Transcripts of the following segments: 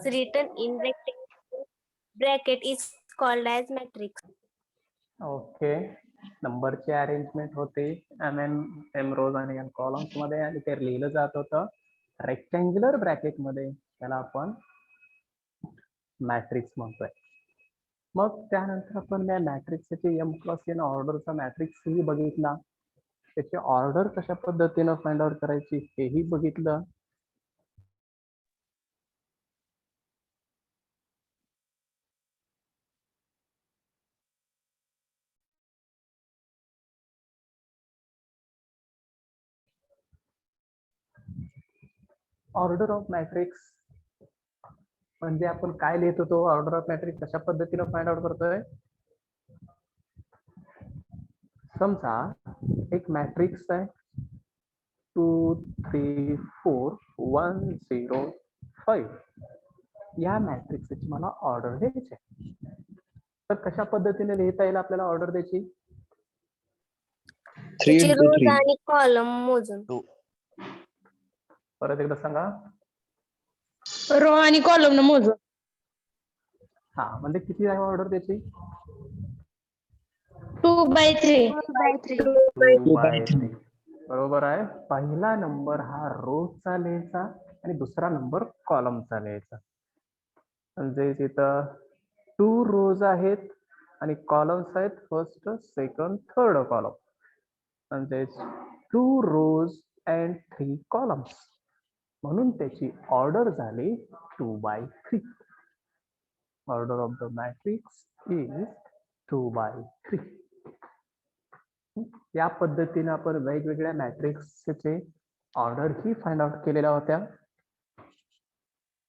written in rectangle bracket is called as matrix. Okay, नंबरची arrangement होती M rows आणि N columns मध्ये आणि ते लिहिलं जात होतं रेक्टँग्युलर ब्रॅकेट मध्ये, त्याला आपण मॅट्रिक्स म्हणतोय. मग त्यानंतर आपण या मॅट्रिक्सची एम प्लस एन ऑर्डरचा मॅट्रिक्स ही बघितला, त्याची ऑर्डर कशा पद्धतीनं फाइंड आउट करायची हेही बघितलं. ऑर्डर ऑफ मॅट्रिक्स म्हणजे आपण काय लिहित होतो, ऑर्डर ऑफ मॅट्रिक्स कशा पद्धतीनं फाइंड आउट करतोय. समजा एक मॅट्रिक्स आहे 2 3 4 1 0 5, या मॅट्रिक्सची मला ऑर्डर द्यायची आहे. तर कशा पद्धतीने लिहिता येईल आपल्याला ऑर्डर द्यायची. त्याची रोज आणि कॉलम मोजून. परत एकदा सांगा. रो आणि कॉलम न मोजून. हा, म्हणजे किती आहे ऑर्डर त्याची. 2/3. 2/3. बरोबर आहे. पहिला नंबर हा रोजचा लिहायचा आणि दुसरा नंबर कॉलमचा लिहायचा. म्हणजे तिथं 2 रोज आहेत आणि कॉलम्स आहेत फर्स्ट सेकंड थर्ड कॉलम, म्हणजे 2 रोज अँड 3 कॉलम्स, म्हणून त्याची ऑर्डर झाली 2/3. Order of the matrix is 2/3. या पद्धतीने आपण वेगवेगळ्या मॅट्रिक्सचे ऑर्डर ही फाइंड आउट केलेल्या होत्या.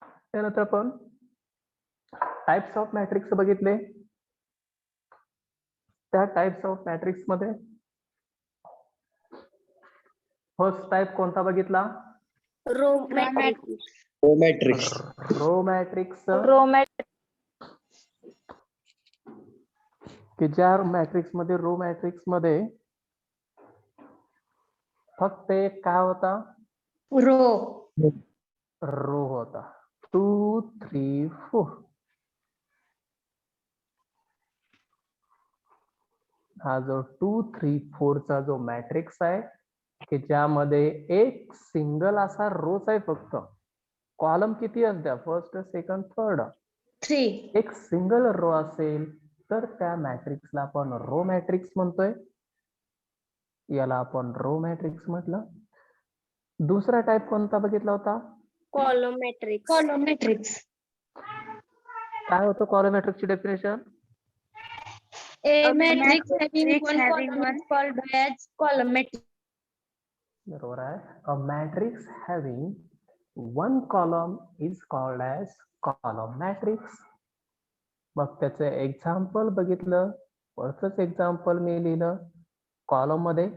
त्यानंतर आपण टाइप्स ऑफ मॅट्रिक्स बघितले. त्या टाइप्स ऑफ मॅट्रिक्स मध्ये फर्स्ट टाइप कोणता बघितला. Row matrix. Row matrix. Row matrix. की ज्या मॅट्रिक्स मध्ये रो मॅट्रिक्स मध्ये फक्त एक काय होता, रो होता. 2 3 4. हा जो 2 3 4 चा जो मॅट्रिक्स आहे की ज्यामध्ये एक सिंगल असा रोच आहे, फक्त कॉलम किती असत्या फर्स्ट सेकंड थर्ड 3. एक सिंगल रो असेल तर त्या मॅट्रिक्सला आपण रो मॅट्रिक्स म्हणतोय. याला आपण रो मॅट्रिक्स म्हटलं. दुसरा टाइप कोणता बघितला होता, कॉलम मॅट्रिक्स. Column matrix. काय होतं कॉलम मॅट्रिक्सची definition. A matrix having one column is called as column matrix. बरोबर आहे. A matrix having one column is called as column matrix. मग त्याचं एक्झाम्पल बघितलं, वरचंच एक्झाम्पल मी लिहिलं कॉलम मध्ये.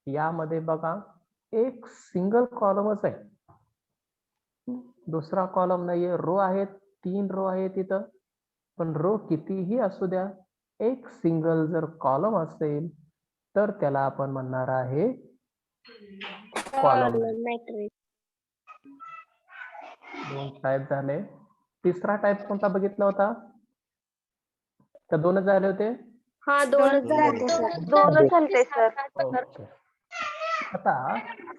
यामध्ये बघा एक सिंगल कॉलमच आहे, दुसरा कॉलम नाहीये. रो आहेत 3 रो आहे तिथं, पण रो कितीही असू द्या, एक सिंगल जर कॉलम असेल तर त्याला आपण म्हणणार आहे कॉलम मॅट्रिक्स. 2 टाइप झाले. तिसरा टाइप कोणता बघितला होता, तर 2च झाले होते. हा, दोनच झाले सर. दोनच झाले सर. ओके. आता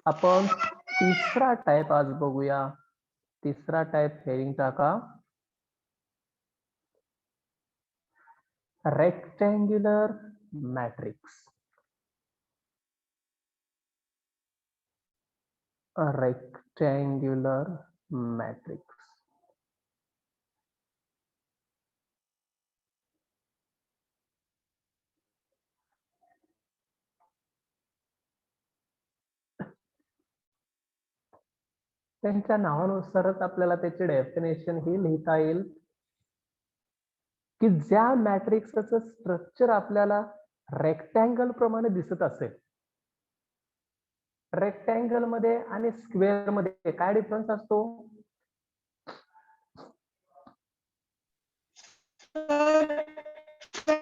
आपण तिसरा टाइप आज बघूया. तिसरा टाइप हेरिंग टाका, रेक्टँग्युलर मॅट्रिक्स. Rectangular matrix. त्यांच्या नावानुसारच आपल्याला त्याचे डेफिनेशन ही लिहिता येईल की ज्या मॅट्रिक्सचं स्ट्रक्चर आपल्याला रेक्टँगल प्रमाणे दिसत असेल. रेक्टँगल मध्ये आणि स्क्वेअर मध्ये काय डिफरन्स असतो.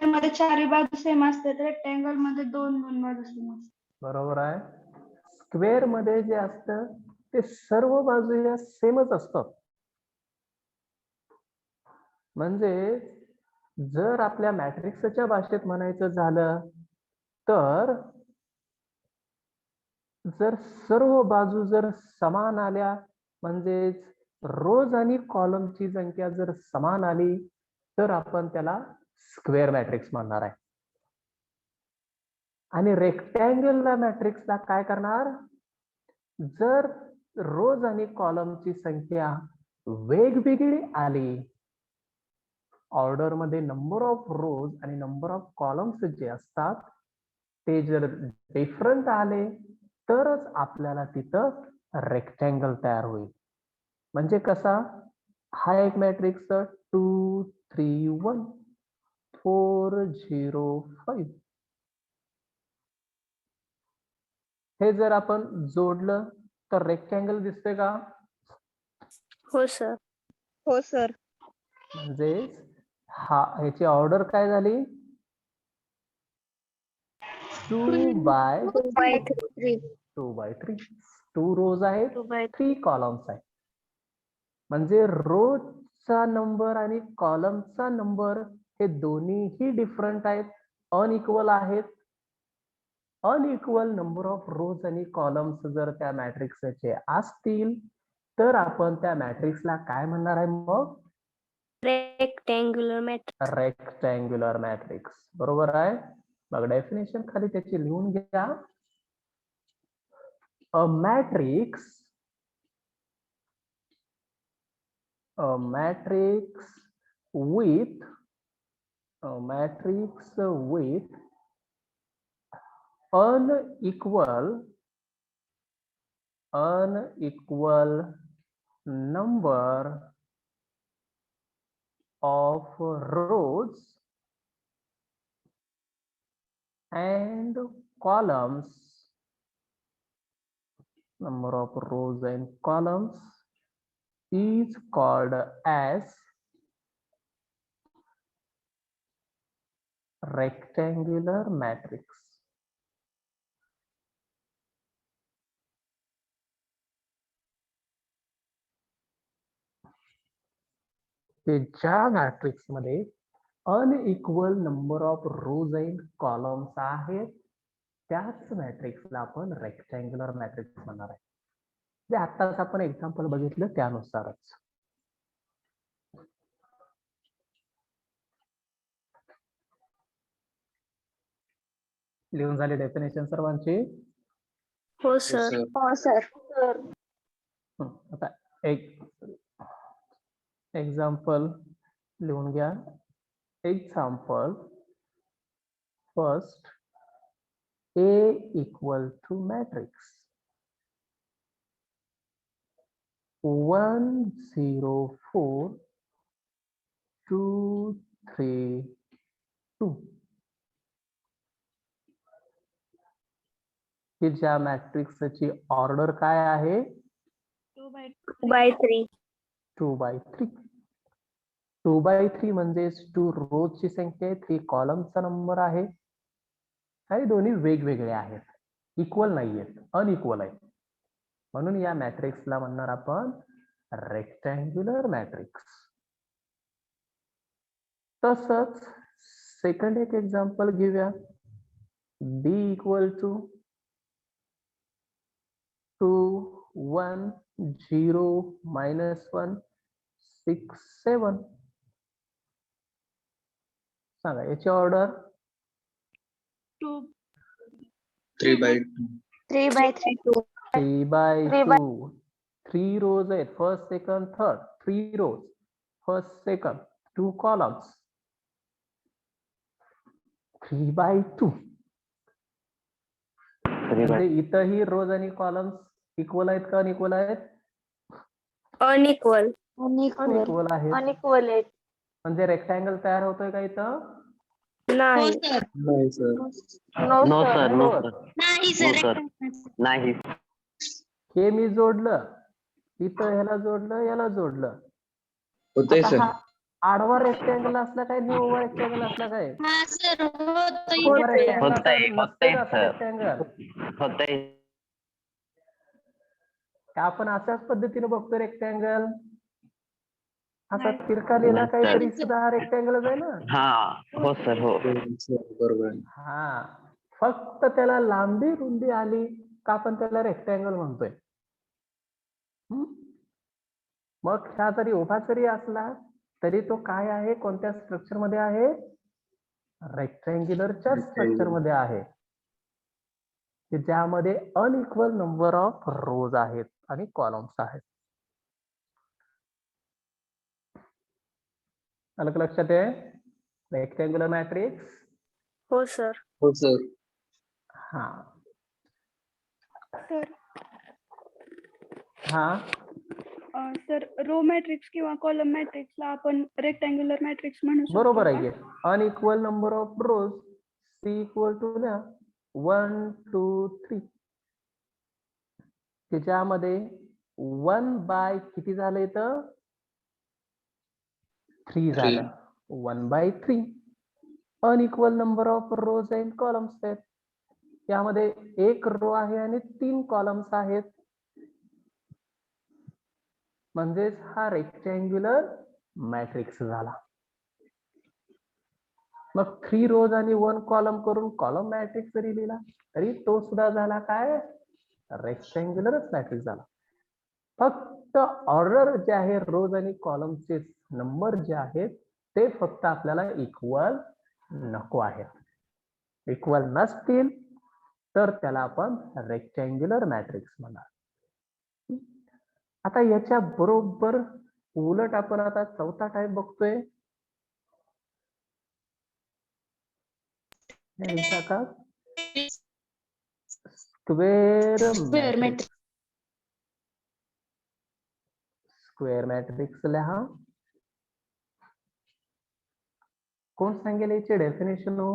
मध्ये चारी बाजू सेम असतात, रेक्टँगल मध्ये 2 बाजू सेम असतात. बरोबर आहे. स्क्वेअर मध्ये जे असतं ते सर्व बाजू या सेमच असतात. म्हणजे जर आपल्या मॅट्रिक्सच्या भाषेत म्हणायचं झालं तर जर सर्व बाजू जर समान आल्या म्हणजेच रोज आणि कॉलमची संख्या जर समान आली तर आपण त्याला स्क्वेअर मॅट्रिक्स म्हणणार आहे. आणि रेक्टँगल मॅट्रिक्सला काय करणार, जर रोज आणि कॉलमची संख्या वेगवेगळी आली, ऑर्डर मध्ये नंबर ऑफ रोज आणि नंबर ऑफ कॉलम्स जे असतात ते जर डिफरंट आले तरच आपल्याला तिथं रेक्टँगल तयार होईल. म्हणजे कसा, हा एक मॅट्रिक्स 2 3 1 4 0 5 हे जर आपण जोडलं तर रेक्टँगल दिसते का? हो सर. हो सर. म्हणजे ह्याची ऑर्डर काय झाली, 2 बाय 3. 2 रोज आहेत, 3 कॉलम्स आहेत. म्हणजे रोजचा नंबर आणि कॉलमचा नंबर हे दोन्हीही डिफरंट आहेत, अनइक्वल आहेत. अनइक्वल नंबर ऑफ रोज आणि कॉलम्स जर त्या मॅट्रिक्सचे असतील तर आपण त्या मॅट्रिक्सला काय म्हणणार आहे मग? Rectangular matrix. Rectangular matrix. बरोबर आहे. मग डेफिनेशन खाली त्याची लिहून घ्या. अ matrix with unequal number of rows and columns, number of rows and columns is called as rectangular matrix. ज्या मॅट्रिक्स मध्ये unequal number of rose and columns आहेत त्याच मॅट्रिक्सला आपण रेक्टँग्युलर मॅट्रिक्स म्हणणार आहे. जे आताच आपण एक्झाम्पल बघितलं त्यानुसारच. लिहून झाली डेफिनेशन सर्वांची? हो सर. हो सर. आता एक एक्झाम्पल लिहून घ्या. Example first, A equal to matrix 1 0 4 2 3 2. की ज्या मॅट्रिक्सची ऑर्डर काय आहे? 2 by 3. 2 by 3. 2 by 3 म्हणजे 2 रोजची संख्या आहे, 3 कॉलमचा नंबर आहे. हे दोन्ही वेगवेगळे आहेत, इक्वल नाही आहेत, अनइक्वल आहेत. म्हणून या मॅट्रिक्सला म्हणणार आपण रेक्टँग्युलर मॅट्रिक्स. तसंच सेकंड एक एक्झाम्पल घेऊया. B equal to 2 1 0 -1 6 7. सांगा याची order? 3 by 3 by 3. 3 by 2. 3 rows आहेत, first second third. 3 rows, first second, 2 columns. 3 by 2. म्हणजे इथंही रोज आणि कॉलम्स इक्वल आहेत का अनइक्वल आहेत? अनइक्वल. अनइक्वल आहेत. अनइक्वल आहेत. म्हणजे रेक्टँगल तयार होतोय का इथं? नाही. नाही सर. No sir. नाही सर. नाही. हे मी जोडलं, इथं ह्याला जोडलं, याला जोडलं. होतंय आता सर. हा आडवा रेक्टँगल असला काय, निव्वळ रेक्टँगल असला काय? हा सर. उभा रेक्टँगल असला तर नसते का असं रेक्टँगल? होतंय. आपण अशाच पद्धतीने बघतो रेक्टँगल, असा तिरका लिहिला काही तरी सुद्धा हा रेक्टँगलच आहे ना. हा हो सर हो बरोबर आहे. हा, फक्त त्याला लांबी रुंदी आली का आपण त्याला रेक्टँगल म्हणतोय. मग ह्या जरी उभा जरी असला तरी तो काय आहे, कोणत्या स्ट्रक्चर मध्ये आहे, रेक्टँग्युलरच्या स्ट्रक्चर मध्ये आहे, की ज्यामध्ये अनइक्वल नंबर ऑफ रोज आहेत आणि कॉलम्स आहेत. अलग लक्षात आहे रेक्टँग्युलर मॅट्रिक्स. हो सर. हो सर. हा सर हा सर रो मॅट्रिक्स किंवा कॉलम मॅट्रिक्सला आपण रेक्टँग्युलर मॅट्रिक्स म्हणू शकतो. बरोबर का? आहे. Unequal number of rows C equal to 1 2 3, त्याच्यामध्ये 1 बाय किती झालंय तर 3 झालं. 1/3 unequal number of rose and columns आहेत. यामध्ये एक रो आहे आणि 3 कॉलम्स आहेत, म्हणजेच हा रेक्टँग्युलर मॅट्रिक्स झाला. मग 3 रोज आणि 1 कॉलम करून कॉलम मॅट्रिक्स जरी लिहिला तरी तो सुद्धा झाला काय, रेक्टँग्युलरच मॅट्रिक्स झाला. फक्त ऑर्डर जे आहे रोज आणि कॉलमचे नंबर जे आहेत ते फक्त आपल्याला इक्वल नको आहेत. इक्वल नसतील तर त्याला आपण रेक्टँग्युलर मॅट्रिक्स म्हणणार. आता याच्या बरोबर उलट आपण आता चौथा टाइप बघतोय, का स्क्वेअर मॅट्रिक्स. स्क्वेअर मॅट्रिक्स लिहा. कोण सांगेल याची डेफिनेशन हो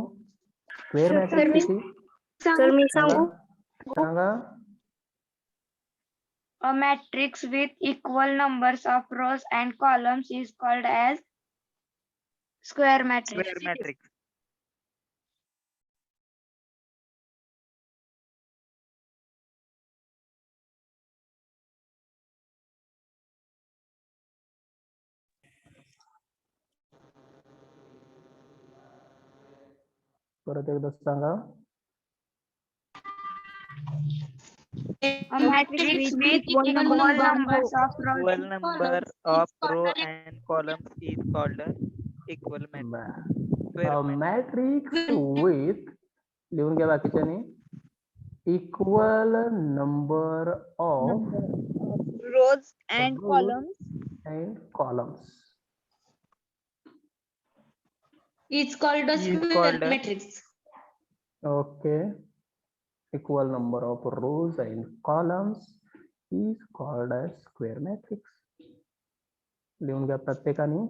स्क्वेअर मॅट्रिक्सची? सर मी सांगू. सांगा. A matrix with equal numbers of rows and columns is called as square matrix. परत एकदा सांगा. A matrix with equal numbers of rows Equal number of row and columns is called equal matrix. Square matrix. Matrix with, लिहून घ्या बाकीच्याने, equal number of Rows and rows columns and columns is called a is square called a matrix. Okay, equal number of rows and columns is called as square matrix. लिहून घ्या प्रत्येकाने.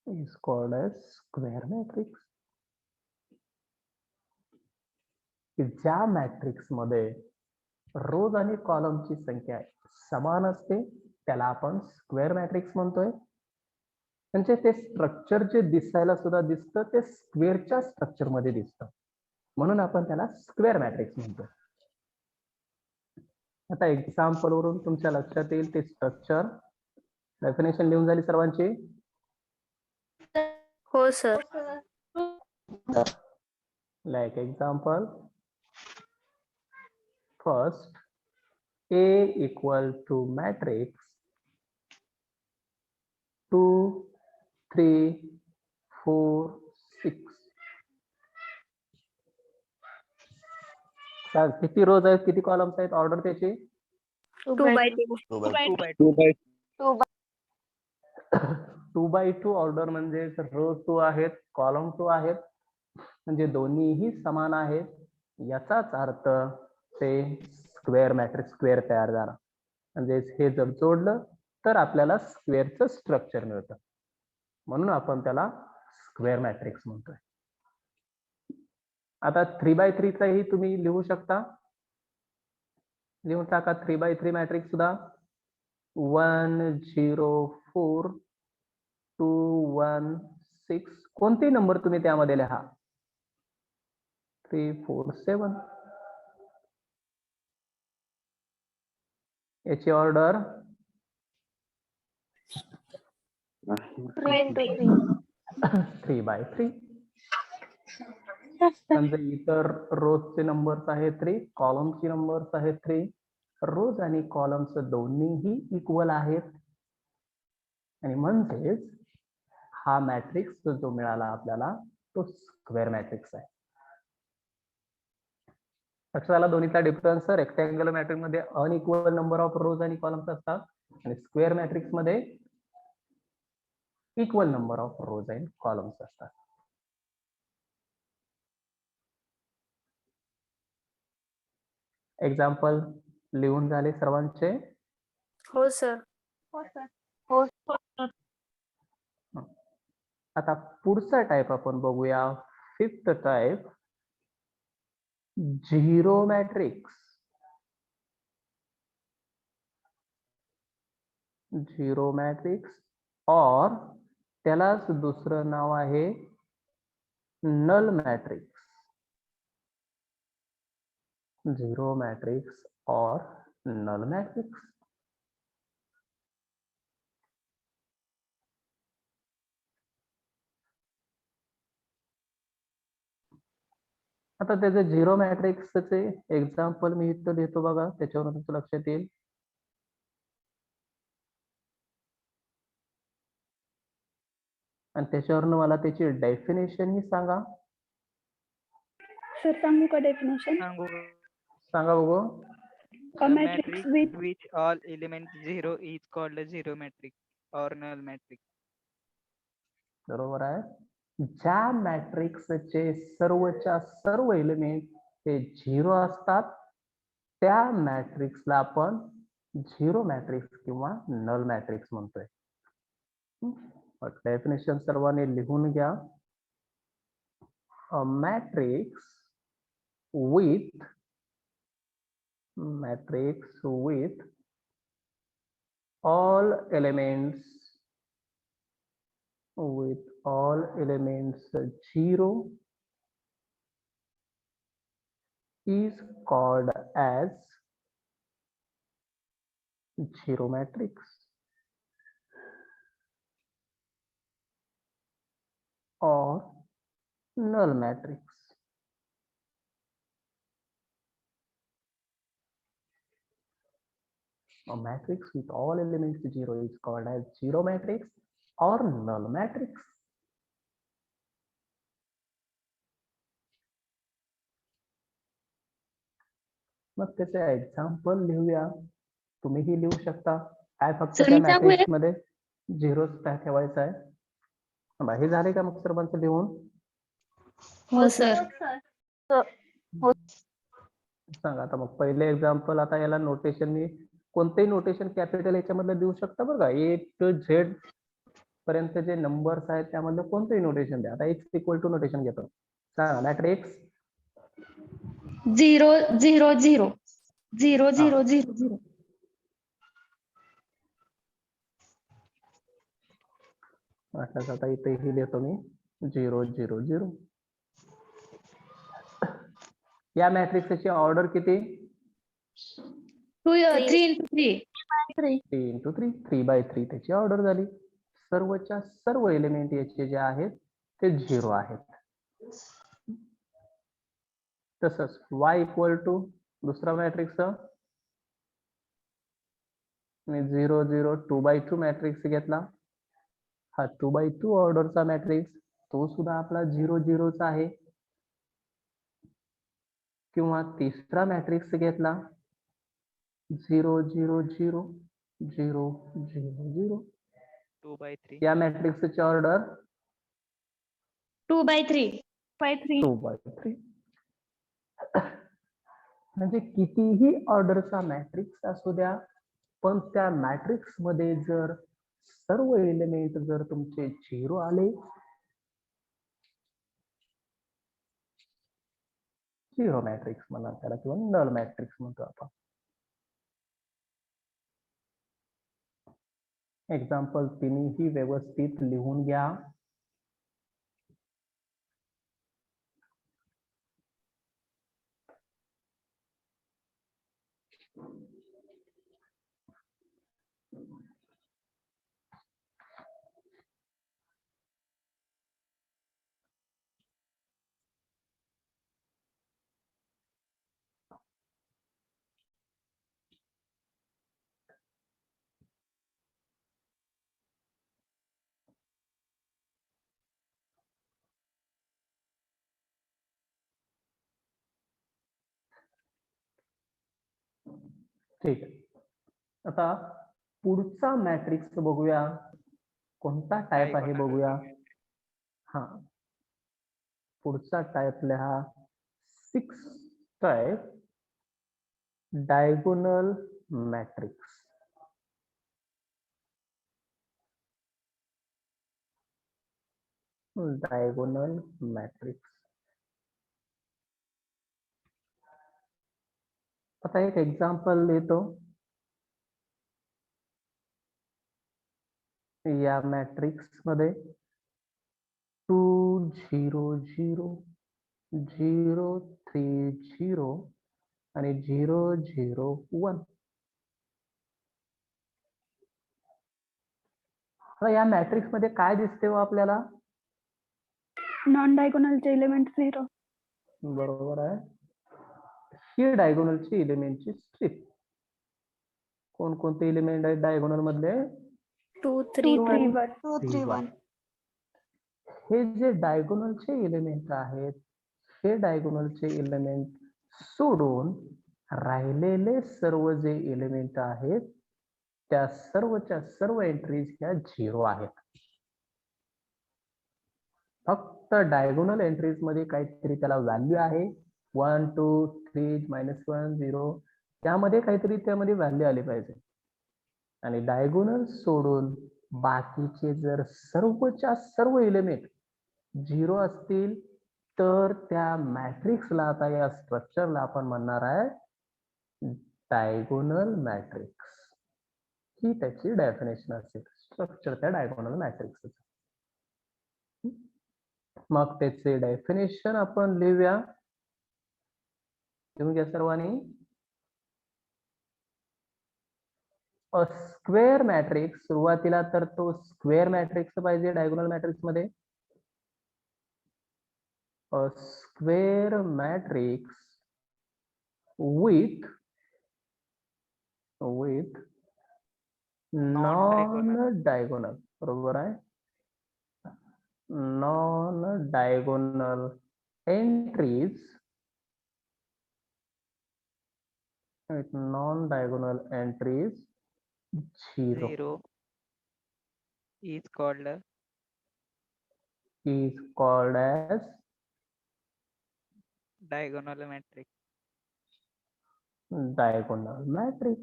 is called as square matrix. ज्या matrix मध्ये रोज आणि कॉलमची संख्या समान असते त्याला आपण स्क्वेअर मॅट्रिक्स म्हणतोय. म्हणजे ते स्ट्रक्चर जे दिसायला सुद्धा दिसतं ते स्क्वेअरच्या स्ट्रक्चर मध्ये दिसतं, म्हणून आपण त्याला स्क्वेअर मॅट्रिक्स म्हणतोय. आता एक्झाम्पल वरून तुमच्या लक्षात येईल ते स्ट्रक्चर. डेफिनेशन लिहून झाली सर्वांची? हो sir. Like example, first A equal to matrix 2 3 4 6. किती रोज आहेत, किती कॉलम्स आहेत, ऑर्डर त्याची 2/2. 2/2 ऑर्डर म्हणजे रोज 2 आहेत, कॉलम 2 आहेत, म्हणजे दोन्हीही समान आहेत. याचाच अर्थ ते स्क्वेअर मॅट्रिक्स, स्क्वेअर तयार झाला. म्हणजे हे जर जोडलं तर आपल्याला स्क्वेअरचं स्ट्रक्चर मिळतं, म्हणून आपण त्याला स्क्वेअर मॅट्रिक्स म्हणतोय. आता 3/3 चाही तुम्ही लिहू शकता. लिहून टाका 3/3 मॅट्रिक्स सुद्धा. 1 0 4 2 1 6. कोणते नंबर तुम्ही त्यामध्ये लिहा. 3 4 7 याची ऑर्डर 3 by 3. समजा इतर रोजचे नंबर्स आहेत 3, कॉलमचे नंबर्स आहेत 3. रोज आणि कॉलम्स दोन्हीही इक्वल आहेत आणि म्हणजेच हा मॅट्रिक्स जो मिळाला आपल्याला तो स्क्वेअर मॅट्रिक्स आहे. लक्षात आला दोन्हीचा डिफरन्स. रेक्टँग्युलर मॅट्रिक्स मध्ये अनइक्वल नंबर ऑफ रोज आणि कॉलम्स असतात आणि स्क्वेअर मॅट्रिक्स मध्ये equal number of rose and columns असतात. एक्झाम्पल लिहून झाले सर्वांचे? हो सर. आता पुढचा टाइप आपण बघूया. 5th type, zero matrix. Zero matrix और त्यालाच दुसरं नाव आहे नल मॅट्रिक्स. झिरो मॅट्रिक्स और नल मॅट्रिक्स. आता त्याचे झिरो मॅट्रिक्सचे एक्झाम्पल मी इथं देतो बघा, त्याच्यावरून तुमचं लक्षात येईल. आणि त्याच्यावरून मला त्याची डेफिनेशन ही सांगा. सर सांगू का डेफिनेशन? सांगू. सांगा बघू. A A matrix matrix with which all elements 0 is called a zero matrix or null matrix. बरोबर आहे. ज्या मॅट्रिक्सचे सर्वच्या सर्व एलिमेंट हे झिरो असतात त्या मॅट्रिक्सला आपण झिरो मॅट्रिक्स किंवा नल मॅट्रिक्स म्हणतोय. डेफिनेशन सर्वांनी लिहून घ्या. अ matrix with all elements 0 is called as zero matrix or null matrix. A matrix with all elements 0 is called as zero matrix or null matrix. मग त्याचे एक्झाम्पल लिहूया. तुम्हीही लिहू शकता. काय फक्त त्या मॅट्रिक्स मध्ये झिरोच ठेवायचा आहे. हे झाले का मग सर्वांचं लिहून? हो सर. सांगा आता मग पहिले एक्झाम्पल. आता याला नोटेशन मी कोणतेही नोटेशन कॅपिटल याच्यामधलं देऊ शकता बरं का. A to Z पर्यंत जे नंबर्स आहेत त्यामधलं कोणतेही नोटेशन द्या. आता X इक्वल टू नोटेशन घेतो. सांगा मॅट्रिक्स 0 0 0 0 0 0 0. आता इथेही लिहितो मी 0 0 0. या मॅट्रिक्सची ऑर्डर किती? 3 into 3. 3 into 3. 3 by 3 त्याची ऑर्डर झाली. सर्वच्या सर्व एलिमेंट याचे जे आहेत ते 0 आहेत. तसंच y इक्वल टू दुसरा मॅट्रिक्स मी 0 0 2 by 2 मॅट्रिक्स घेतला. हा 2 by 2 ऑर्डरचा मॅट्रिक्स तो सुद्धा आपला 0 0 चा आहे. किंवा तिसरा मॅट्रिक्स घेतला 0 0 0 0 0 0. 2 by 3. या मॅट्रिक्सची ऑर्डर 2 by 3. 2 by 3. म्हणजे कितीही ऑर्डरचा मॅट्रिक्स असू द्या पण त्या मॅट्रिक्स मध्ये जर सर्व एलिमेंट जर तुमचे 0 आले, झिरो मॅट्रिक्स म्हणा त्याला किंवा नल मॅट्रिक्स म्हणतो आपण. एक्झाम्पल तिन्ही व्यवस्थित लिहून घ्या. ठीक आहे. आता पुढचा मॅट्रिक्स बघूया, कोणता टाइप आहे Diagonal बघूया. element. हा, पुढचा टाइप लिहा 6 type diagonal matrix. Diagonal matrix. आता एक एक्झाम्पल देतो. या मॅट्रिक्स मध्ये 2 0 0 0 3 0 आणि 0 0 1. आता या मॅट्रिक्स मध्ये काय दिसते हो आपल्याला? नॉन डायगोनलचे एलिमेंट 0. बरोबर आहे. ही डायगोनलची एलिमेंटची स्ट्रिप. कोणकोणते एलिमेंट आहेत डायगोनल मधले? 2, 2, 3, 3, 1. 1. 2, 3, 1. हे जे डायगोनलचे एलिमेंट आहेत, हे डायगोनलचे एलिमेंट सोडून राहिलेले सर्व जे एलिमेंट आहेत त्या सर्वच्या सर्व एंट्रीज ह्या 0 आहेत. फक्त डायगोनल एंट्रीज मध्ये काहीतरी त्याला व्हॅल्यू आहे, 1 2 3 -1 0, त्यामध्ये काहीतरी त्यामध्ये व्हॅल्यू आली पाहिजे. आणि डायगोनल सोडून बाकीचे जर सर्वच्या सर्व एलिमेंट 0 असतील तर त्या मॅट्रिक्सला, आता या स्ट्रक्चरला आपण म्हणणार आहे डायगोनल मॅट्रिक्स. ही त्याची डेफिनेशन असेल, स्ट्रक्चर त्या डायगोनल मॅट्रिक्सचं. मग त्याचे डेफिनेशन आपण लिहूया. लिहून घ्या सर्वांनी. अ स्क्वेअर मॅट्रिक्स, सुरुवातीला तर तो स्क्वेअर मॅट्रिक्स पाहिजे डायगोनल मॅट्रिक्स मध्ये. A square matrix with non diagonal. बरोबर आहे. Non diagonal entries with non-diagonal entries 0 0 is called as diagonal matrix. diagonal matrix.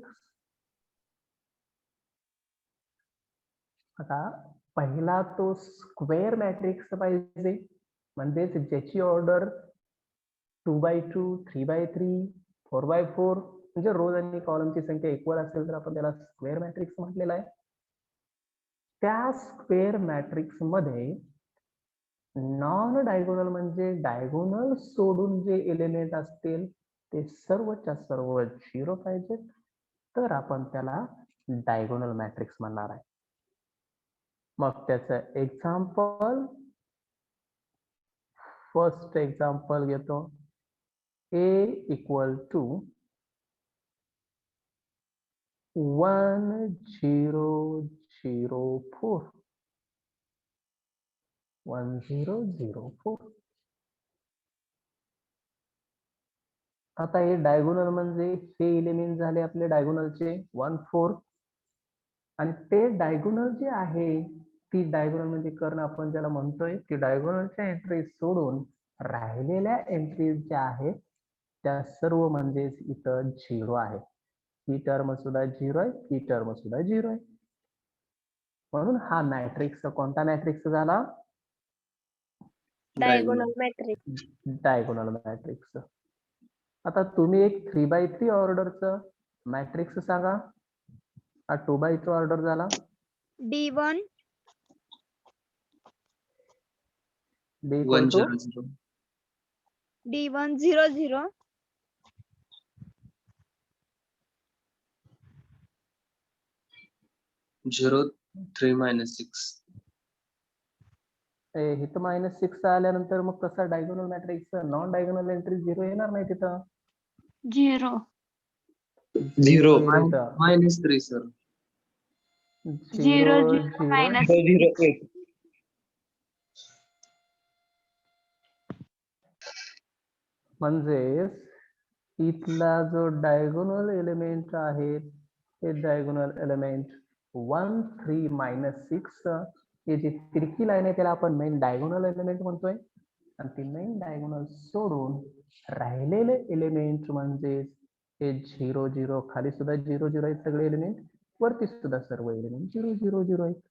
आता पहिला तो स्क्वेअर मॅट्रिक्स पाहिजे, म्हणजेच ज्याची ऑर्डर 2x2 3x3 4x4 म्हणजे रोज आणि कॉलमची संख्या इक्वल असेल तर आपण त्याला स्क्वेअर मॅट्रिक्स म्हटलेला आहे. त्या स्क्वेअर मॅट्रिक्स मध्ये नॉन डायगोनल म्हणजे डायगोनल सोडून जे एलिमेंट असतील ते सर्वच्या सर्व 0 पाहिजेत, तर आपण त्याला डायगोनल मॅट्रिक्स म्हणणार आहे. मग त्याचं एक्झाम्पल, फर्स्ट एक्झाम्पल घेतो. A equal to 1 0 0 4 1 0 0 4. आता हे डायगोनल म्हणजे हे एलिमेंट झाले आपले डायगोनलचे 1 4, आणि ते डायगोनल जे आहे ती डायगोनल म्हणजे कर्ण आपण ज्याला म्हणतोय, ती डायगोनलच्या एंट्रीज सोडून राहिलेल्या एंट्रीज ज्या आहेत त्या सर्व म्हणजे इथं 0 आहे. ही टर्म सुद्धा 0 आहे, ही टर्म सुद्धा 0 आहे. म्हणून हा मॅट्रिक्स कोणता मॅट्रिक्स झाला? Diagonal matrix. Diagonal matrix. आता तुम्ही एक 3x3 ऑर्डरचं मॅट्रिक्स सांगा. हा 2x2 ऑर्डर झाला. D1 D 1 equal to 0 0 D1 0 0 0 3 minus 6. इथं -6 आल्यानंतर मग कसा diagonal matrix non diagonal entry 0 येणार नाही तिथं. 0. 0 येईल इथं. minus 3 sir. 0 0 0 0 minus 0 8. म्हणजेच इथला जो डायगोनल एलिमेंट आहे ते डायगोनल एलिमेंट 1 3 -6 हे जी तिरकी लाईन आहे त्याला आपण मेन डायगोनल एलिमेंट म्हणतोय. आणि ती मेन डायगोनल सोडून राहिलेले एलिमेंट म्हणजे हे 0 0 खाली सुद्धा 0 0 आहेत सगळे एलिमेंट, वरती सुद्धा सर्व एलिमेंट 0 0 0 आहेत.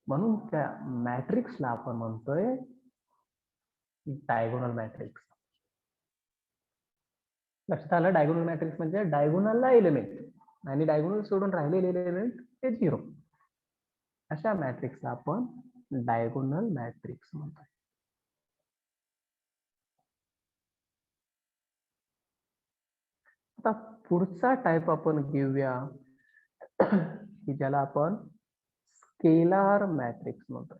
म्हणून त्या मॅट्रिक्सला आपण म्हणतोय डायगोनल मॅट्रिक्स. लक्षात आलं, डायगोनल मॅट्रिक्स म्हणजे डायगोनलला एलिमेंट आणि डायगोनल सोडून राहिलेले एलिमेंट हे 0. अशा मॅट्रिक्सला आपण डायगोनल मॅट्रिक्स म्हणतोय. आता पुढचा टाइप आपण घेऊया की ज्याला आपण स्केलार मॅट्रिक्स म्हणतोय.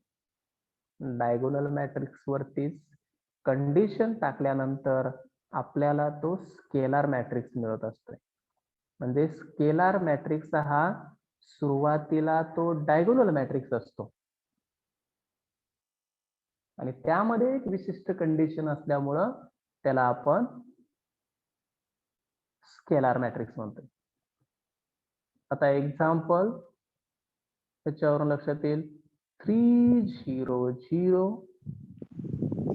डायगोनल मॅट्रिक्स वरतीच कंडिशन टाकल्यानंतर आपल्याला तो स्केलार मॅट्रिक्स मिळत असतोय. म्हणजे स्केलार मॅट्रिक्स हा सुरुवातीला तो डायगोनल मॅट्रिक्स असतो आणि त्यामध्ये एक विशिष्ट कंडिशन असल्यामुळं त्याला आपण स्केलार मॅट्रिक्स म्हणतोय. आता एक्झाम्पल त्याच्यावरून लक्षात येईल. 3 0 0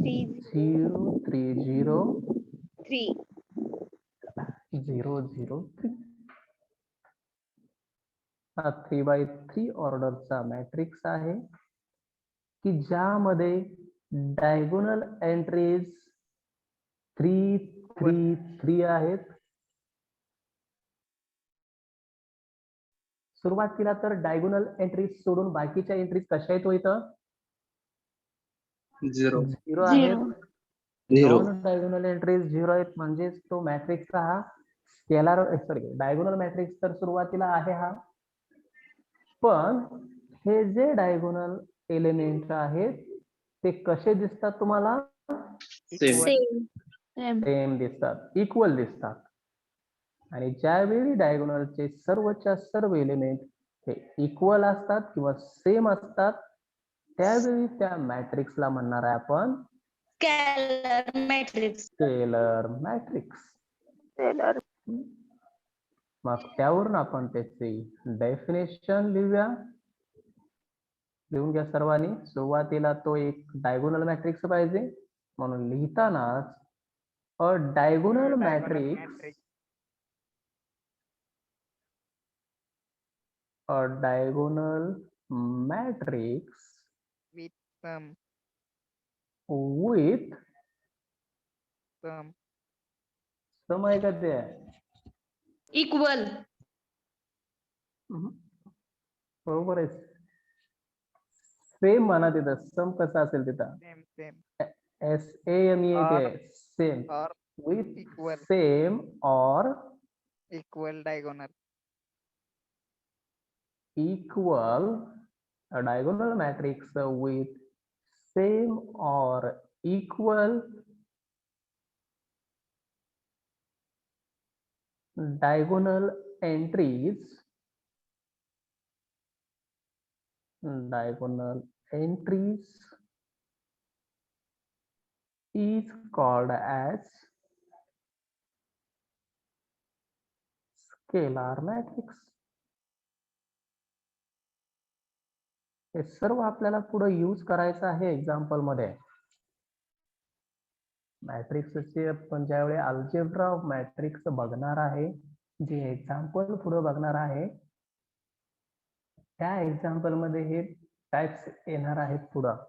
0 3 0 3. 0 0 3 हा 3x3 ऑर्डरचा मॅट्रिक्स आहे की ज्यामध्ये डायगोनल एंट्रीज 3 3 3 आहेत. सुरुवातीला तर डायगोनल एंट्रीज सोडून बाकीच्या एंट्रीज कशा आहेत इथं 0 0 आहेत. 0. नॉन डायगोनल एंट्रीज 0 आहेत म्हणजेच तो मॅट्रिक्स हा स्केलार डायगोनल मॅट्रिक्स तर सुरुवातीला आहे हा. पण हे जे डायगोनल एलिमेंट आहेत ते कसे दिसतात तुम्हाला? Same. Same. सेम दिसतात, इक्वल दिसतात. आणि ज्यावेळी डायगोनलचे सर्वच्या सर्व एलिमेंट हे इक्वल असतात किंवा सेम असतात त्यावेळी त्या मॅट्रिक्सला म्हणणार आहे आपण Scalar matrix. Scalar matrix. मग त्यावरून आपण त्याची डेफिनेशन लिहूया. लिहून घ्या सर्वांनी. सुरुवातीला तो एक डायगोनल मॅट्रिक्स पाहिजे म्हणून लिहितानाच a diagonal matrix a diagonal matrix with some with some आहे का ते? Equal. बरोबर आहे. सेम म्हणा तिथं. सम कसा असेल तिथं? same SAME or आहे same or with equal same or diagonal. equal a diagonal matrix with same or equal diagonal entries is called as scalar matrix. हे सर्व आपल्याला पुढे यूज करायचं आहे एक्झाम्पल मध्ये. मॅट्रिक्सचे आपण ज्यावेळी अल्जेब्रा ऑफ मॅट्रिक्स बघणार आहे, जे एक्झाम्पल पुढे बघणार आहे त्या एक्झाम्पल मध्ये हे टाइप्स येणार आहेत पुढं.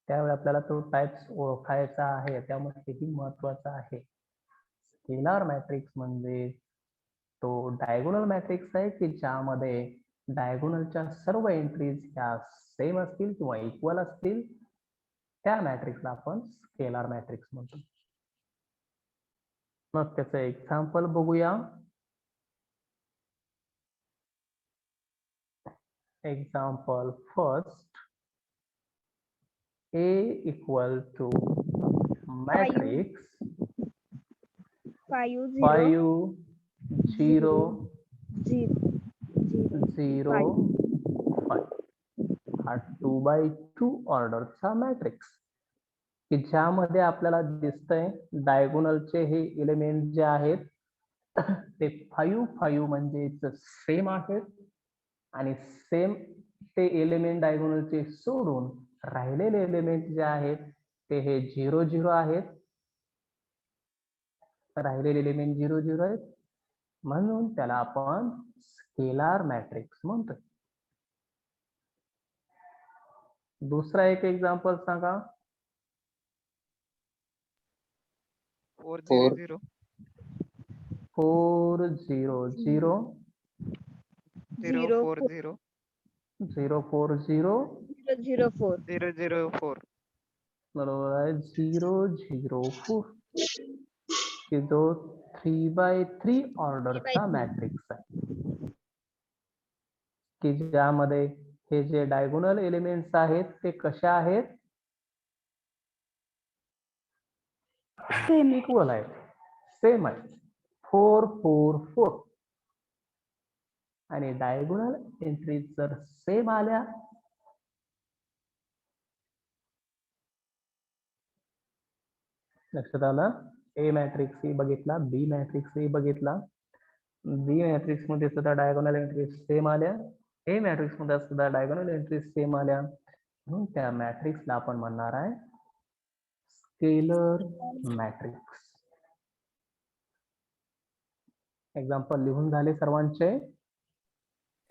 त्यावेळी आपल्याला तो टाइप्स ओळखायचा आहे, त्यामुळे हेही महत्वाचं आहे. स्केलार मॅट्रिक्स म्हणजे तो डायगोनल मॅट्रिक्स आहे की ज्यामध्ये डायगोनलच्या सर्व एंट्रीज ह्या सेम असतील किंवा इक्वल असतील त्या मॅट्रिक्सला आपण स्केलार मॅट्रिक्स म्हणतो. मग त्याचं एक्झाम्पल बघूया. example first, A equal to matrix 5 5 0 0 0 5 हा 2x2 ऑर्डरचा मॅट्रिक्स की ज्यामध्ये आपल्याला दिसतंय डायगोनलचे हे एलिमेंट जे आहेत ते 5 5 म्हणजे सेम आहेत आणि सेम ते एलिमेंट डायगोनलचे सोडून राहिलेले एलिमेंट जे आहेत ते हे 0 0 आहेत. राहिलेले एलिमेंट 0 0 आहेत म्हणून त्याला आपण स्केलार मॅट्रिक्स म्हणतोय. दुसरा एक एक्झाम्पल सांगा. 4 4 0 0 4 0 0 0 4 0 0 4 0 0 4 0 0 4 बरोबर आहे 0 0 4 की जो 3x3 ऑर्डरचा मॅट्रिक्स आहे की ज्यामध्ये हे जे डायगोनल एलिमेंट्स आहेत ते कशा आहेत सेम इक्वल आहेत सेम आहे 4 4 4 आणि डायगोनल एंट्रीज जर सेम आल्या लक्षात आलं. ए मॅट्रिक्स ही बघितला, बी मॅट्रिक्स ही बघितला. बी मॅट्रिक्स मध्ये सुद्धा डायगोनल एंट्रीज सेम आल्या, ए मॅट्रिक्स मध्ये सुद्धा डायगोनल एंट्रीज सेम आल्या म्हणून त्या मॅट्रिक्सला आपण म्हणणार आहे स्केलर मॅट्रिक्स. एक्झाम्पल लिहून झाले सर्वांचे?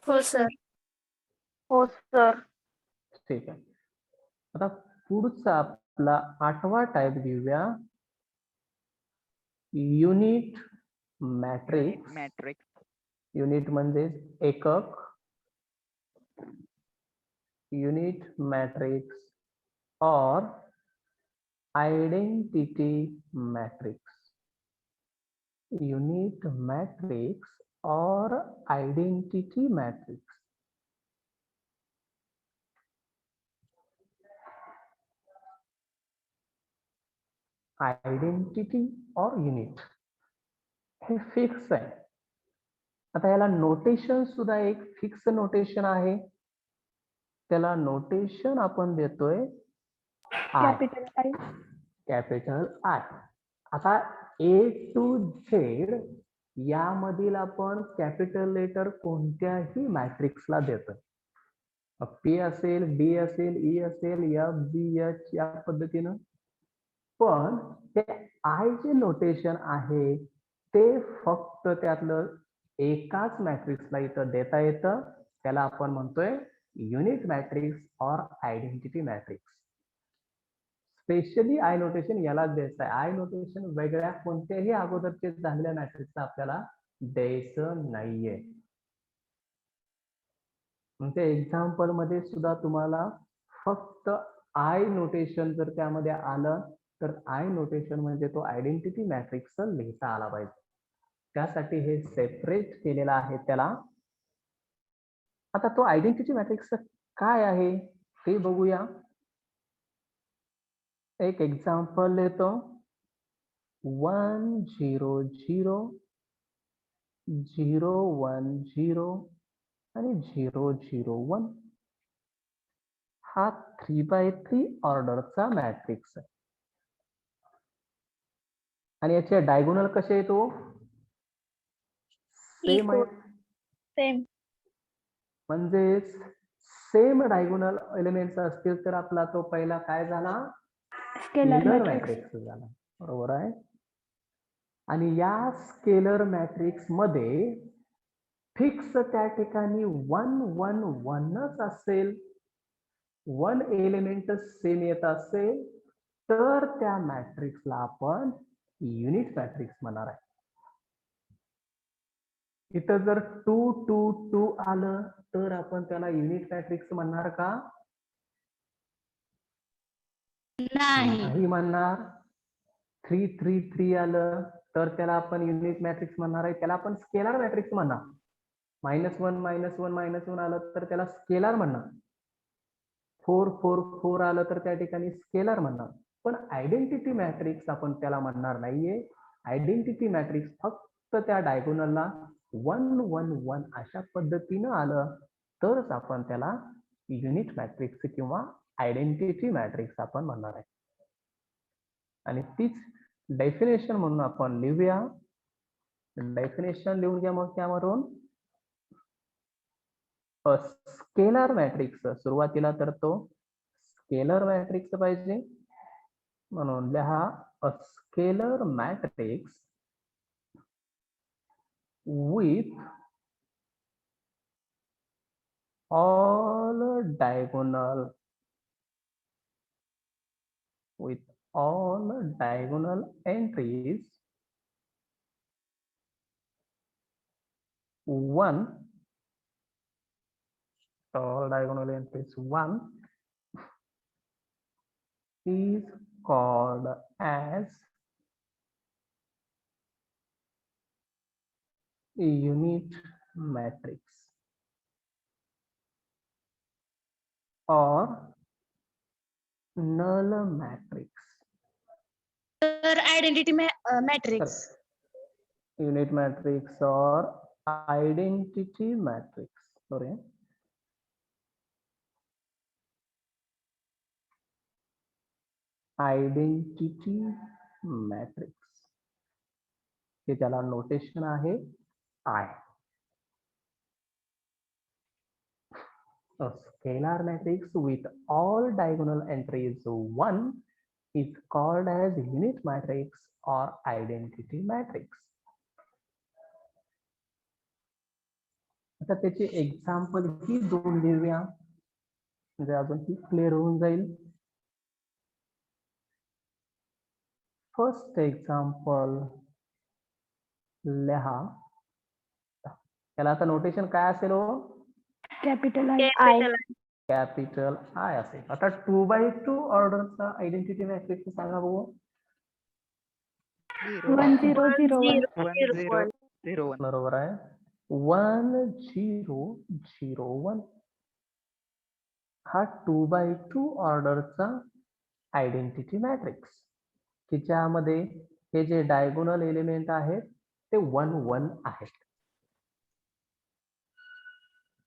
हो सर. हो सर. ठीक आहे. आता पुढचा आपला 8वा टाइप घेऊया. Unit matrix. मॅट्रिक्स युनिट म्हणजे एकक. युनिट मॅट्रिक्स और आइडेंटिटी मॅट्रिक्स. यूनिट मैट्रिक्स और आइडेंटिटी मैट्रिक्स. आइडेंटिटी और युनिट हे फिक्स आहे. आता याला नोटेशन सुद्धा एक फिक्स नोटेशन आहे. त्याला नोटेशन आपण देतोय I, capital I. Capital I. आता ए टू झेड यामधील आपण कॅपिटल लेटर कोणत्याही मॅट्रिक्सला देतोय. पी असेल, डी असेल, ई असेल, एफ बी एच या पद्धतीनं. पण ते आय जे नोटेशन आहे ते फक्त त्यातलं एकाच मॅट्रिक्सला इथं देता येतं. त्याला आपण म्हणतोय युनिट मॅट्रिक्स और identity matrix. Specially I notation यालाच द्यायचं आहे. आय नोटेशन वेगळ्या कोणत्याही अगोदरचे झालेल्या मॅट्रिक्सला आपल्याला द्यायचं नाहीये. म्हणजे एक्झाम्पल मध्ये सुद्धा तुम्हाला फक्त आय नोटेशन जर त्यामध्ये आलं तर आय नोटेशन म्हणजे तो आयडेंटिटी मॅट्रिक्स लिहिता आला पाहिजे. त्यासाठी हे सेपरेट केलेलं आहे त्याला. आता तो आयडेंटिटी मॅट्रिक्स काय आहे ते बघूया. एक एक्झाम्पल देतो. 1 0 0 0 1 0 आणि 0 0 1 हा 3x3 ऑर्डरचा मॅट्रिक्स आहे. आणि याचे डायगोनल कसे येतो? सेम आहे. सेम. म्हणजे सेम डायगोनल एलिमेंट्स असतील तर आपला तो पहिला काय झाला? Scalar scalar matrix. मॅट्रिक्स झाला. बरोबर आहे. आणि या स्केलर मॅट्रिक्स मध्ये फिक्स त्या ठिकाणी 1 1 1च असेल, 1 एलिमेंट सेम येत असेल तर त्या मॅट्रिक्सला आपण युनिट मॅट्रिक्स म्हणणार आहे. इथं जर 2 2 2 आलं तर आपण त्याला युनिट मॅट्रिक्स म्हणणार का? नाही म्हणणार. 3 3 3 आलं तर त्याला आपण युनिट मॅट्रिक्स म्हणणार आहे. त्याला आपण स्केलर मॅट्रिक्स म्हणणार. -1 आलं तर त्याला स्केलार म्हणणार. 4 आलं तर त्या ठिकाणी स्केलार म्हणणार. पण आयडेंटिटी मॅट्रिक्स आपण त्याला म्हणणार नाहीये. आयडेंटिटी मॅट्रिक्स फक्त त्या डायगोनलला 1 1 1 अशा पद्धतीनं आलं तरच आपण त्याला युनिट मॅट्रिक्स किंवा आयडेंटिटी मॅट्रिक्स आपण म्हणणार आहे. आणि तीच डेफिनेशन म्हणून आपण लिहूया. डेफिनेशन लिहून घ्या मग त्यावरून. स्केलर मॅट्रिक्स सुरुवातीला तर तो स्केलर मॅट्रिक्स पाहिजे म्हणून लिहा a scalar matrix with all diagonal entries 1 all diagonal entries 1 is called as a unit matrix or null matrix. तर identity matrix. Unit matrix or identity matrix. Sorry. Identity matrix. हे त्याला notation आहे I. A scalar matrix with all diagonal entries 1 is called as unit matrix or identity matrix. आता त्याचे example ही दोन लिहूया म्हणजे अजून ही क्लिअर होऊन जाईल. फर्स्ट एक्झाम्पल लिहा. त्याला आता नोटेशन काय असेल हो? Capital I. कॅपिटल आय असेल. आता 2x2 ऑर्डरचा आयडेंटिटी मॅट्रिक्स सांगा बघू. 1 0 0 1. 1 0 0 1. बरोबर आहे. 1 0 0 1 हा 2x2 ऑर्डरचा आयडेंटिटी मॅट्रिक्स की ज्यामध्ये हे जे डायगोनल एलिमेंट आहेत ते 1 1 आहेत.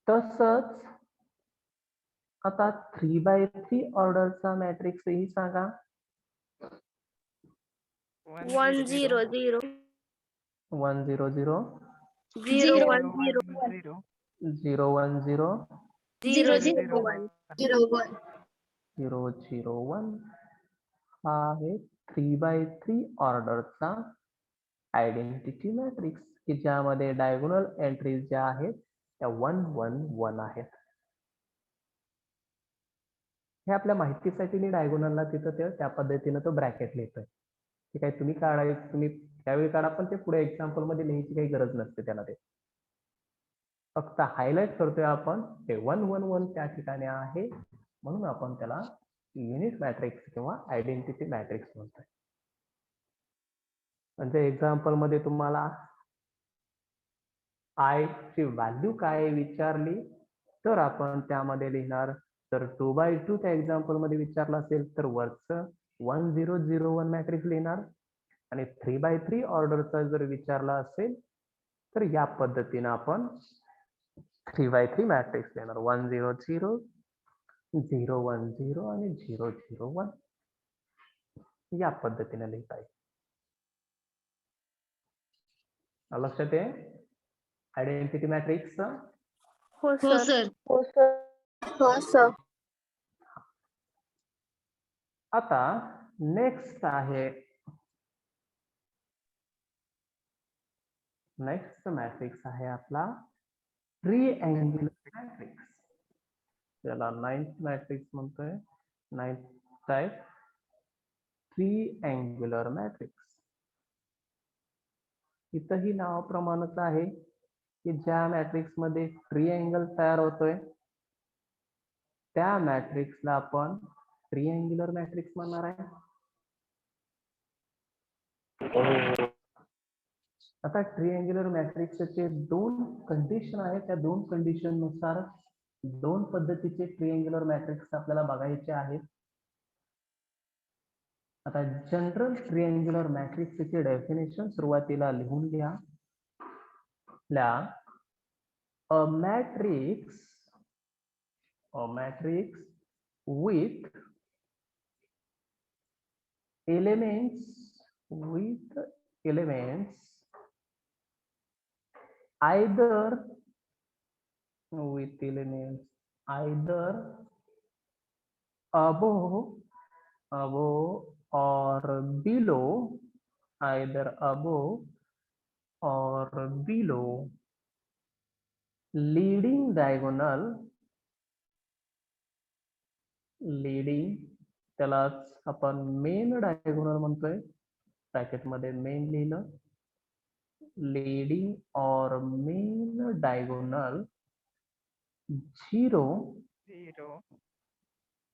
तसंच आता 3x3 ऑर्डरचा मॅट्रिक्स ही सांगा. 1 0 0 1 0 0 0 1 0 0 0 1 0 0 0 0 1 0 1. 0 0 1 हा आहे 3x3 ऑर्डरचा आयडेंटिटी मॅट्रिक्स की ज्यामध्ये डायगोनल एंट्रीज ज्या आहेत त्या 1 1 1 आहेत. हे आपल्या माहितीसाठी मी डायगोनलला तिथं त्या पद्धतीनं तो ब्रॅकेट लिहितोय. ठीक आहे. तुम्ही काढायचं तुम्ही त्यावेळी काढा पण ते पुढे एक्झाम्पल मध्ये लिहायची काही गरज नसते त्याला. ते फक्त हायलाइट करतोय आपण ते 1 1 1 त्या ठिकाणी आहे म्हणून आपण त्याला युनिट मॅट्रिक्स किंवा आयडेंटिटी मॅट्रिक्स म्हणतोय. म्हणजे एक्झाम्पल मध्ये तुम्हाला आय ची व्हॅल्यू काय विचारली तर आपण त्यामध्ये लिहिणार. तर 2x2 त्या एक्झाम्पल मध्ये विचारलं असेल तर वरचं 1 0 0 1 मॅट्रिक्स लिहिणार आणि 3x3 ऑर्डरचा जर विचारला असेल तर या पद्धतीनं आपण 3x3 मॅट्रिक्स लिहिणार. 1 0 0 0 1 0 आणि 0 0 1 या पद्धतीने लिहिता येईल. लक्षात आहे आयडेंटिटी मॅट्रिक्स. हो हो सर. सर. हो सर. आता नेक्स्ट आहे नेक्स्ट मॅट्रिक्स आहे आपला ट्रिअँग्युलर मॅट्रिक्स. त्याला 9th मॅट्रिक्स म्हणतोय. 9th type ट्रिअँग्युलर matrix. इथंही नावाप्रमाणेच आहे की ज्या मॅट्रिक्स मध्ये ट्रिअँगल तयार होतोय त्या मॅट्रिक्सला आपण ट्रिअँग्युलर मॅट्रिक्स म्हणणार आहे. आता ट्रिअँग्युलर मॅट्रिक्सचे दोन कंडिशन आहेत, त्या दोन कंडिशन नुसार दोन पद्धतीचे ट्रिअँग्युलर मॅट्रिक्स आपल्याला बघायचे आहेत. आता जनरल ट्रिअँग्युलर मॅट्रिक्सचे डेफिनेशन सुरुवातीला लिहून घ्या. a matrix with elements either above or below, either above or below leading diagonal, त्यालाच आपण मेन डायगोनल म्हणतोय, ब्रॅकेट मध्ये मेन लिहिलं, leading or main diagonal 0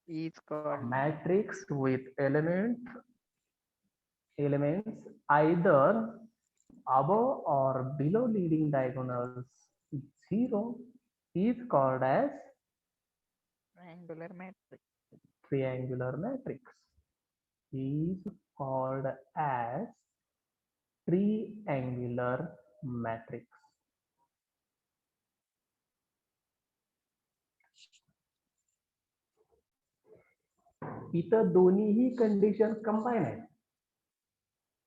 is called matrix with elements either above or below leading diagonals 0 is called as triangular matrix. Triangular matrix is called as triangular matrix. इथं दोन्हीही condition combine आहेत.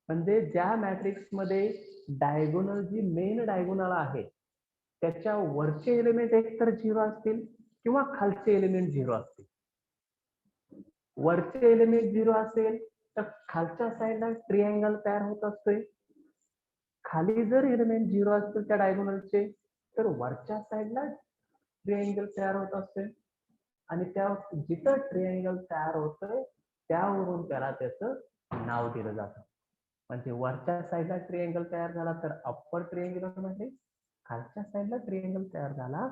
म्हणजे ज्या matrix मध्ये diagonal जी main diagonal आहे त्याच्या वरचे element एकतर 0 असतील किंवा खालचे एलिमेंट 0 असतील. वरचे एलिमेंट 0 असेल तर खालच्या साईडला ट्रिअँगल तयार होत असते. खाली जर एलिमेंट 0 असतील त्या डायगोनलचे तर वरच्या साईडला ट्रिअँगल तयार होत असते. आणि त्या जिथं ट्रिअँगल तयार होतंय त्यावरून त्याला त्याचं नाव दिलं जातं. म्हणजे वरच्या साईडला ट्रिअँगल तयार झाला तर अप्पर ट्रिअँग्युलर मॅट्रिक्स, खालच्या साईडला ट्रिअँगल तयार झाला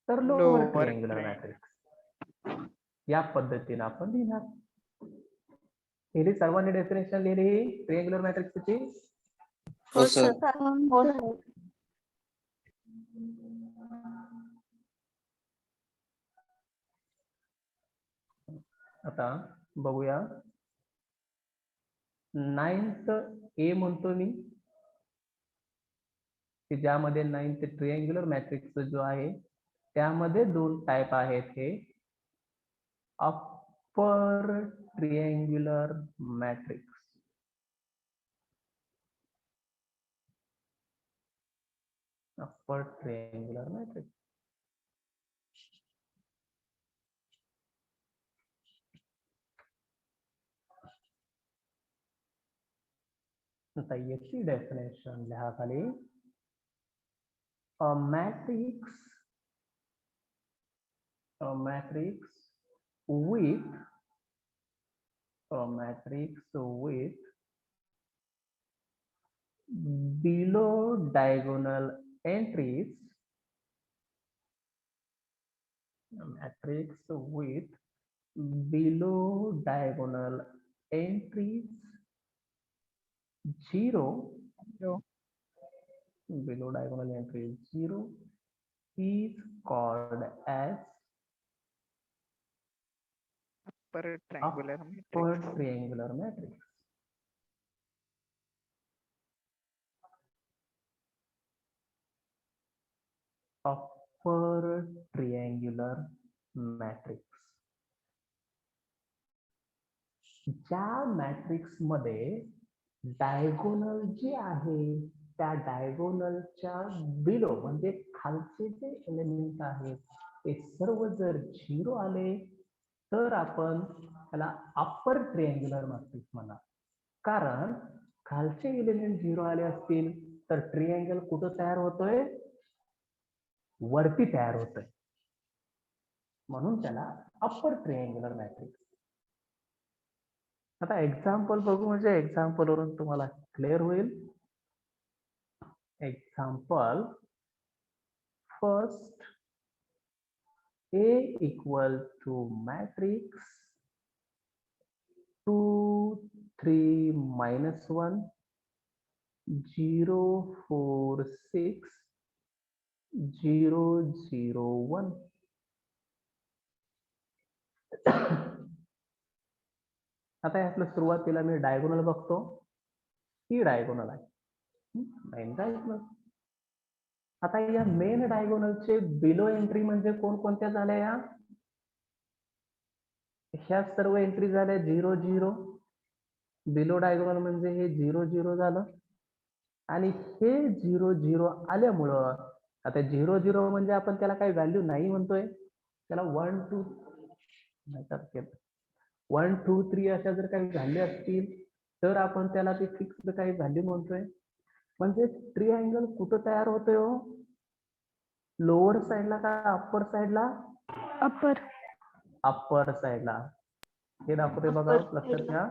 तर लोअर ट्रिअँग्युलर मॅट्रिक्स. या पद्धतीने आपण लिहिणार. सर्वांनी डेफिनेशन लिहिली ट्रिअँग्युलर मॅट्रिक्सची? हो सर. आता बघूया 9th ए म्हणतो मी की ज्यामध्ये 9th ट्रिअँग्युलर मॅट्रिक्स जो आहे त्यामध्ये दोन टाइप आहेत. हे upper triangular matrix, upper triangular matrix. आता याची डेफिनेशन लिहा खाली. a matrix with below diagonal entries, a matrix with below diagonal entries 0, below diagonal entry 0 is called as upper triangular upper matrix. triangular matrix. Upper triangular matrix. ज्या matrix मध्ये diagonal जे आहे त्या डायगोनलच्या below म्हणजे खालचे जे एलिमेंट आहेत ते सर्व जर 0 आले तर आपण त्याला अप्पर ट्रिअँग्युलर मॅट्रिक्स म्हणा. कारण खालचे एलिमेंट 0 आले असतील तर ट्रिअँगल कुठं तयार होतोय? वरती तयार होतोय. म्हणून त्याला अप्पर ट्रिअँग्युलर मॅट्रिक्स. आता एक्झाम्पल बघू म्हणजे एक्झाम्पल वरून तुम्हाला क्लिअर होईल. Example first, A equal to matrix 2 3 -1 0 4 6 0 0 1. आता यातलं सुरुवातीला मी डायगोनल बघतो, ही डायगोनल आहे. Main diagonal. आता या मेन डायगोनलचे बिलो एंट्री म्हणजे कोणकोणत्या झाल्या? या ह्या सर्व एंट्री झाल्या 0 0. बिलो डायगोनल म्हणजे हे 0 0 झालं, आणि हे 0 0 आल्यामुळं आता 0 0 म्हणजे आपण त्याला काही व्हॅल्यू नाही म्हणतोय, त्याला 1 2 1 2 3 अशा जर काही व्हॅल्यू असतील तर आपण त्याला ते फिक्स्ड काही व्हॅल्यू म्हणतोय. म्हणजे ट्रिअँगल कुठं तयार होतोय हो? लोअर साइडला का अप्पर साइडला? अपर. अप्पर साइडला. हे दाखवते बघा, लक्षात घ्या.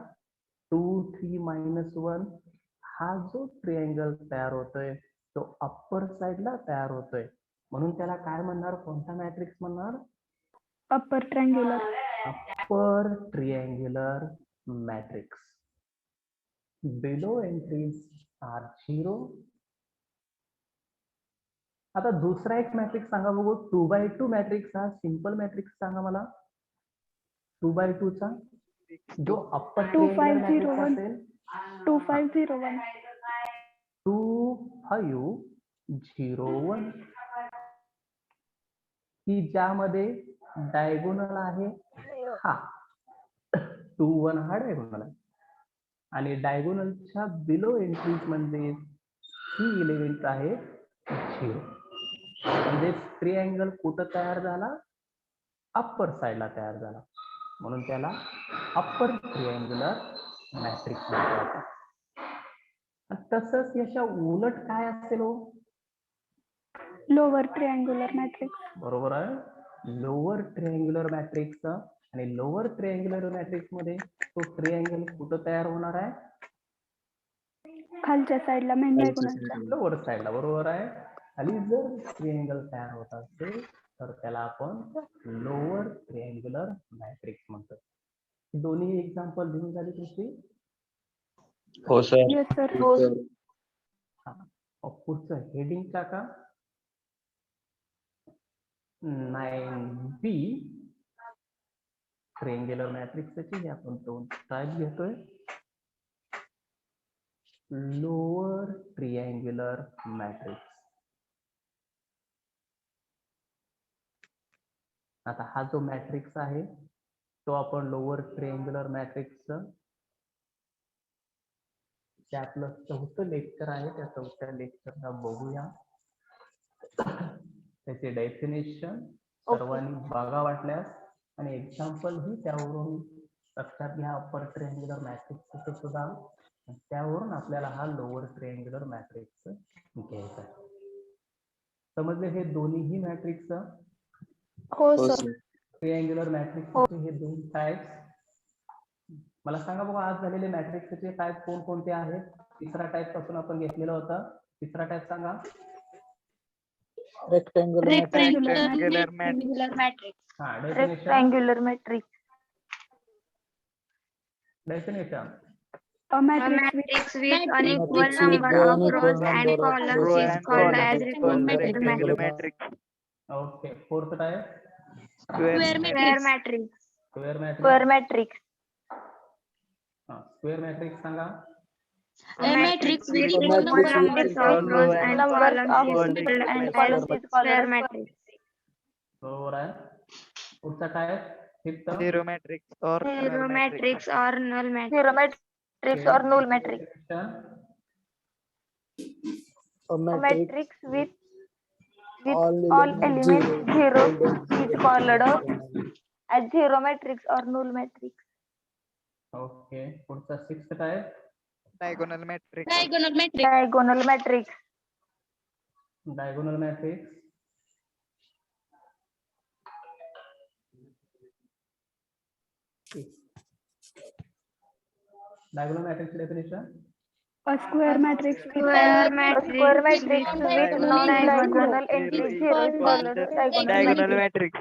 2 3 -1 हा जो ट्रिअँगल तयार होतोय तो अप्पर साइडला तयार होतोय, म्हणून त्याला काय म्हणणार? कोणता मॅट्रिक्स म्हणणार? Upper triangular. Upper triangular matrix. Below entries are 0. आता दुसरा एक मॅट्रिक्स सांगा बघू. 2x2 मॅट्रिक्स हा सिंपल मॅट्रिक्स सांगा मला. 2x2 चा जो अप्पर ट्रिअँग्युलर मॅट्रिक्स असेल 2 5 0 1. 2 5 0 1, की ज्यामध्ये डायगोनल आहे हा 2 1 हा डायगोनल आहे, आणि डायगोनलच्या बिलो एंट्रीज म्हणजे ही एलिमेंट आहे 0. म्हणजे ट्रिअँगल कुठं तयार झाला? अप्पर साइडला तयार झाला, म्हणून त्याला अप्पर ट्रिअँग्युलर मॅट्रिक्स म्हणतात. तसंच याच्या उलट काय असेल हो? Lower triangular matrix. बरोबर आहे, लोअर ट्रिअँग्युलर मॅट्रिक्स. आणि लोअर ट्रिअँग्युलर मॅट्रिक्स मध्ये तो ट्रिअँगल कुठं तयार होणार आहे? खालच्या साईडला मेन डायगोनलच्या. लोअर साइडला. बरोबर आहे. खाली जर ट्रिअँगल तयार होत असेल तर त्याला आपण लोअर ट्रिअँग्युलर मॅट्रिक्स म्हणतो. दोन्ही एक्झाम्पल लिहून झाली तुमची? हो सर. Yes sir. पुढचं हेडिंग टाका. 9b ट्रिअँग्युलर मॅट्रिक्सची आपण दोन टाईप घेतोय. Lower triangular matrix. आता हा जो मॅट्रिक्स आहे तो आपण लोअर ट्रिअँग्युलर मॅट्रिक्स ते आपलं 4थं लेक्चर आहे, त्या 4थ्या लेक्चरला बघूया. त्याचे डेफिनेशन सर्वांनी बघा वाटल्यास, आणि एक्झाम्पल ही त्यावरून लक्षात घ्या. अप्पर ट्रिअँग्युलर मॅट्रिक्स सुद्धा, त्यावरून आपल्याला हा लोअर ट्रिअँग्युलर मॅट्रिक्स घ्यायचा आहे. समजले हे दोन्हीही मॅट्रिक्स? हो सर. ट्रिअँग्युलर मॅट्रिक्सचे हे दोन टाइप्स. मला सांगा बघा, आज झालेले मॅट्रिक्सचे टाइप कोणकोणते आहेत? तिसरा टाइप पासून आपण घेतलेला होता. तिसरा टाइप सांगा. Rectangular matrix. हा, definition. Rectangular matrix. Definition. A Matrix with unequal number of rows and columns is called as rectangular matrix. Okay. Fourth type. Square Square matrix. matrix. Square matrix. Square matrix. Square matrix सांगा. A matrix with With equal equal number numbers of rows and columns is called as square matrix. बरोबर आहे. पुढचा type. Fifth. Zero matrix or Zero null matrix. matrix or null matrix. Zero matrix or null matrix. A A matrix with all all elements elements zero is called as zero matrix or null matrix. Okay. पुढचा sixth type. Diagonal matrix. Diagonal matrix. Diagonal matrix. Diagonal matrix. Diagonal matrix definition. A square matrix with Square matrix with non-diagonal non-diagonal entries entries zero is called as diagonal Diagonal matrix. matrix.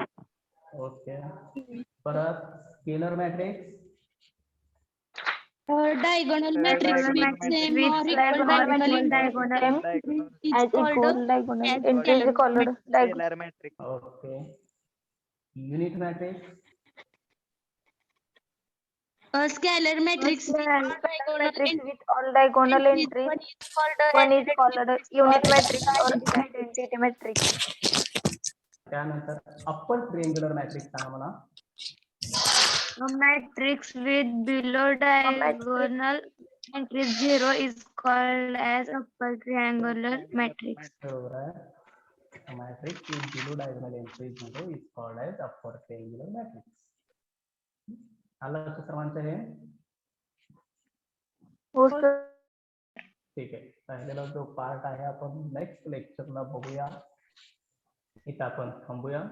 Okay. परत scalar matrix. Diagonal matrix Diagonal with matrix same with or equal diagonal diagonal Diagonal is as called equal diagonal as entry is scalar called matrix. diagonal. scalar matrix. Okay. Unit matrix. A scalar matrix with Scalar all diagonal matrix entries. with all diagonal entries. One is called a unit matrix or identity matrix. त्यानंतर upper triangular matrix सांगा मला. A matrix with below diagonal entries 0 is called as upper triangular matrix. बरोबर आहे. Matrix with below diagonal entries मध्ये is called as upper triangular matrix. आलं लक्षात सर्वांच्या हे? हो सर. ठीक आहे. राहिलेला जो पार्ट आहे आपण नेक्स्ट लेक्चरला बघूया. इथं आपण थांबूया.